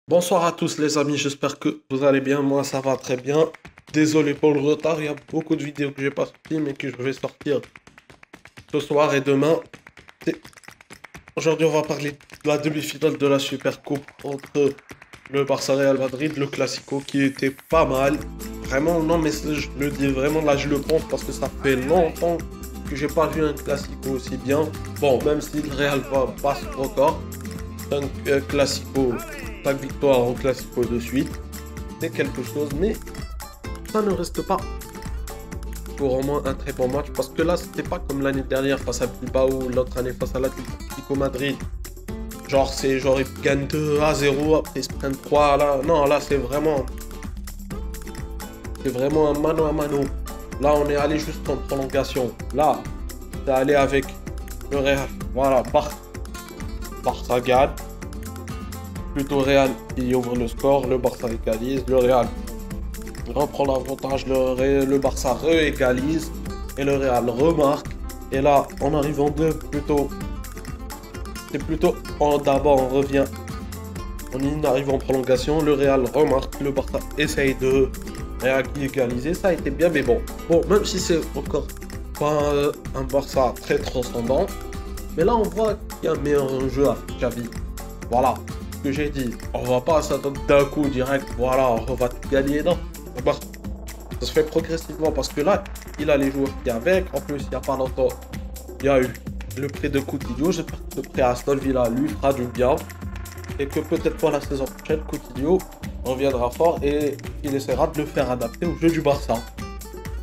Bonsoir à tous les amis, j'espère que vous allez bien, moi ça va très bien. Désolé pour le retard, il y a beaucoup de vidéos que j'ai pas sorties mais que je vais sortir ce soir et demain. Et aujourd'hui on va parler de la demi-finale de la Super Coupe entre le Barça Real Madrid, le Classico qui était pas mal. Vraiment, non mais je le dis vraiment là je le pense parce que ça fait longtemps que j'ai pas vu un Classico aussi bien. Bon, même si le Real va pas son record, un Classico, 5 victoires en Classico de suite. C'est quelque chose, mais ça ne reste pas pour au moins un très bon match parce que là, c'était pas comme l'année dernière face à Bilbao ou l'autre année face à l'Atlético Madrid. Genre, ils gagnent 2-0, après ils se prennent 3. Là, non, là, c'est vraiment un mano à mano. Là, on est allé juste en prolongation. Là, c'est allé avec le Real. Voilà, Barça gagne. Plutôt Real qui ouvre le score, le Barça égalise, le Real reprend l'avantage, le Barça réégalise et le Real remarque. Et là, en arrivant de plutôt, c'est plutôt d'abord on revient, on arrive en prolongation, le Real remarque, le Barça essaye de réégaliser, ça a été bien, mais bon, même si c'est encore pas un Barça très transcendant, mais là on voit qu'il y a un meilleur jeu à Xavi. Voilà, ce que j'ai dit, on va pas s'attendre d'un coup direct, voilà, on va tout gagner, non. Bah, ça se fait progressivement parce que là, il a les joueurs qui avec. En plus, il n'y a pas longtemps, il y a eu le prêt de Coutinho. J'espère que ce prêt à Aston Villa lui fera du bien. Et que peut-être pour la saison prochaine, Coutinho reviendra fort et il essaiera de le faire adapter au jeu du Barça.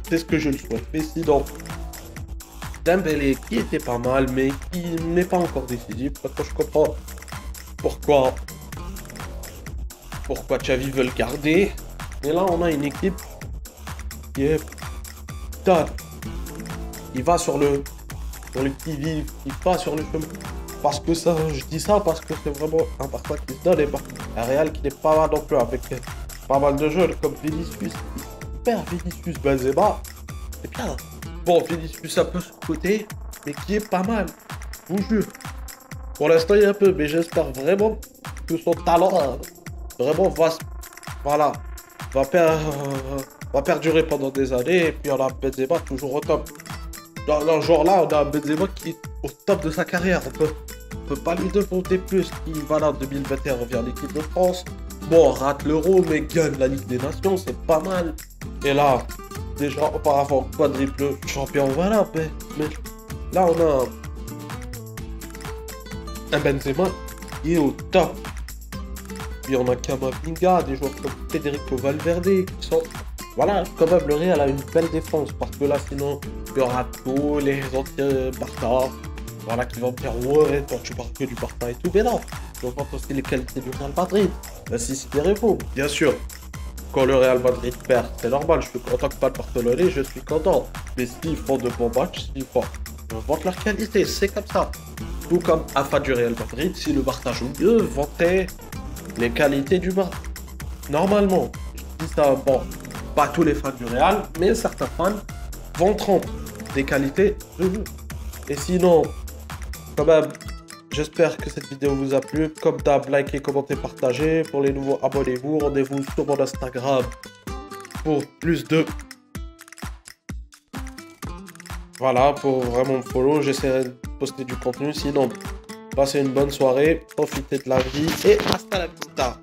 C'est ce que je le souhaite. Mais sinon, Dembélé qui était pas mal, mais qui n'est pas encore décisif. Parce que je comprends pourquoi Xavi veut le garder. Et là, on a une équipe qui est top. Il va sur le petit vif, il va sur le chemin. Parce que ça, je dis ça parce que c'est vraiment un Barça qui se donne et un Real qui n'est pas mal non plus avec pas mal de jeunes comme Vinicius. Super Vinicius Benzema, c'est bien. Bon, Vinicius un peu sous-côté, mais qui est pas mal. Je vous jure. Pour l'instant, il y a un peu, mais j'espère vraiment que son talent vraiment voilà, va perdurer pendant des années. Et puis on a Benzema toujours au top. Dans le genre là, on a Benzema qui est au top de sa carrière. On peut pas lui demander plus. Il va là en 2021, revient en équipe de France. Bon, rate l'Euro, mais gagne la Ligue des Nations, c'est pas mal. Et là, déjà auparavant, quadruple champion, voilà. Mais là, on a un Benzema qui est au top. Puis on a Camavinga, des joueurs comme Federico Valverde qui sont... Voilà, quand même, le Real a une belle défense. Parce que là, sinon, il y aura tous les anciens Barça. Voilà, qui vont me dire, ouais, toi, tu parles que du Barça et tout. Mais non, je vois aussi les qualités du Real Madrid. Si inspirez-vous, bien sûr. Quand le Real Madrid perd, c'est normal. En tant que pas de Barcelonais, je suis content. Mais s'ils font de bons matchs, je vante leur qualité. C'est comme ça. Tout comme à fin du Real Madrid, si le Barça joue mieux, vanter les qualités du Barça. Normalement, je dis ça, bon, pas tous les fans du Real, mais certains fans vanteront des qualités de jeu. Et sinon, quand même, j'espère que cette vidéo vous a plu. Comme d'hab, likez, commentez, partagez. Pour les nouveaux, abonnez-vous. Rendez-vous sur mon Instagram pour plus de... Voilà, pour vraiment me follow. J'essaierai de poster du contenu. Sinon, passez une bonne soirée, profitez de la vie et hasta la vista.